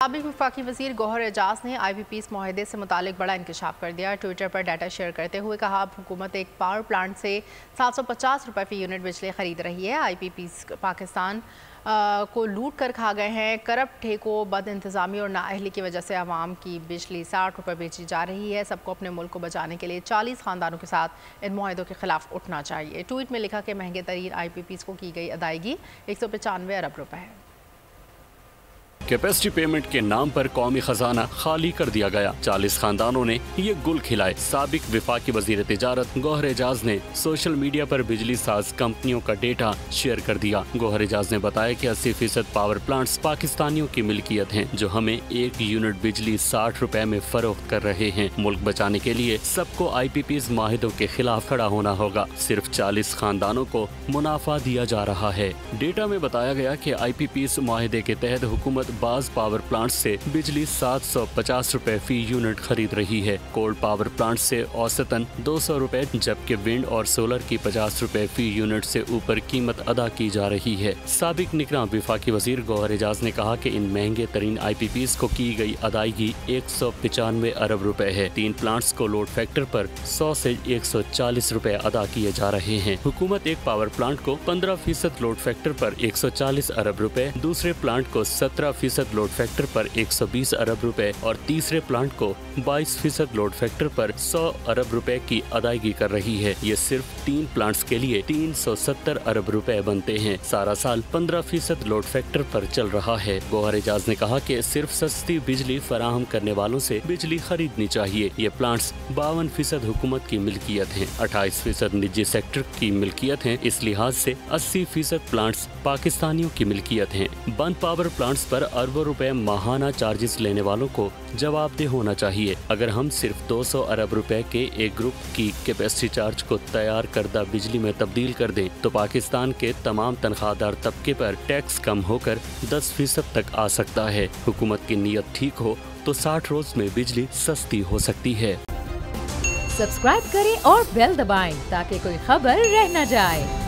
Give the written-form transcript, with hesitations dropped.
साबिक वफाकी वज़ीर गौहर एजाज ने IPPs मुआहदे से मुतालिक बड़ा इंकशाफ कर दिया। ट्विटर पर डाटा शेयर करते हुए कहा, अब हुकूमत एक पावर प्लांट से 750 रुपये फ़ी यूनिट बिजली ख़रीद रही है। IPPs पाकिस्तान को लूट कर खा गए हैं। करप्ट ठेकों, बद इंतज़ामी और नाअहली की वजह से आवाम की बिजली 60 रुपये बेची जा रही है। सबको अपने मुल्क को बचाने के लिए 40 ख़ानदानों के साथ इन मुआहदों के खिलाफ उठना चाहिए। ट्वीट में लिखा कि महंगे तरीन IPPs को की गई अदायगी 195 अरब रुपये है। कैपेसिटी पेमेंट के नाम पर कौमी खजाना खाली कर दिया गया। 40 खानदानों ने ये गुल खिलाए। साबिक वफाकी वजीर तिजारत गौहर एजाज ने सोशल मीडिया पर बिजली साज कंपनियों का डेटा शेयर कर दिया। गौहर एजाज ने बताया कि 80% पावर प्लांट्स पाकिस्तानियों की मिल्कियत हैं, जो हमें 1 यूनिट बिजली 60 रुपए में फरोख्त कर रहे हैं। मुल्क बचाने के लिए सबको IPPs माहिदों के खिलाफ खड़ा होना होगा। सिर्फ 40 खानदानों को मुनाफा दिया जा रहा है। डेटा में बताया गया कि IPPs मुआहदे के तहत हुकूमत बाज पावर प्लांट से बिजली 750 रुपए फी यूनिट खरीद रही है। कोल पावर प्लांट से औसतन 200 रुपए, जबकि विंड और सोलर की 50 रुपए फी यूनिट से ऊपर कीमत अदा की जा रही है। साबिक निगरान वफाकी वजीर गौहर एजाज ने कहा कि इन महंगे तरीन IPPs को की गई अदायगी 195 अरब रुपए है। 3 प्लांट्स को लोड फैक्टर पर 100 से 140 रुपए अदा किए जा रहे हैं। हुकूमत एक पावर प्लांट को 15% लोड फैक्टर पर 140 अरब रुपए, दूसरे प्लांट को 17% लोड फैक्टर पर 120 अरब रुपए और तीसरे प्लांट को 22% लोड फैक्टर पर 100 अरब रुपए की अदायगी कर रही है। ये सिर्फ 3 प्लांट्स के लिए 370 अरब रुपए बनते हैं। सारा साल 15% लोड फैक्टर पर चल रहा है। गौहर एजाज ने कहा कि सिर्फ सस्ती बिजली फराहम करने वालों से बिजली खरीदनी चाहिए। ये प्लांट्स 52% हुकूमत की मिल्कियत हैं, 28% निजी सेक्टर की मिल्कियत है। इस लिहाज से 80% प्लांट्स पाकिस्तानियों की मिल्कियत हैं। बंद पावर प्लांट्स पर अरबों रुपए माहाना चार्जेस लेने वालों को जवाबदेह होना चाहिए। अगर हम सिर्फ 200 अरब रुपए के एक ग्रुप की कैपेसिटी चार्ज को तैयार करदा बिजली में तब्दील कर दें तो पाकिस्तान के तमाम तनख्वाहदार तबके पर टैक्स कम होकर 10% तक आ सकता है। हुकूमत की नीयत ठीक हो तो 60 रोज में बिजली सस्ती हो सकती है। सब्सक्राइब करें और बेल दबाएं ताकि कोई खबर रह न जाए।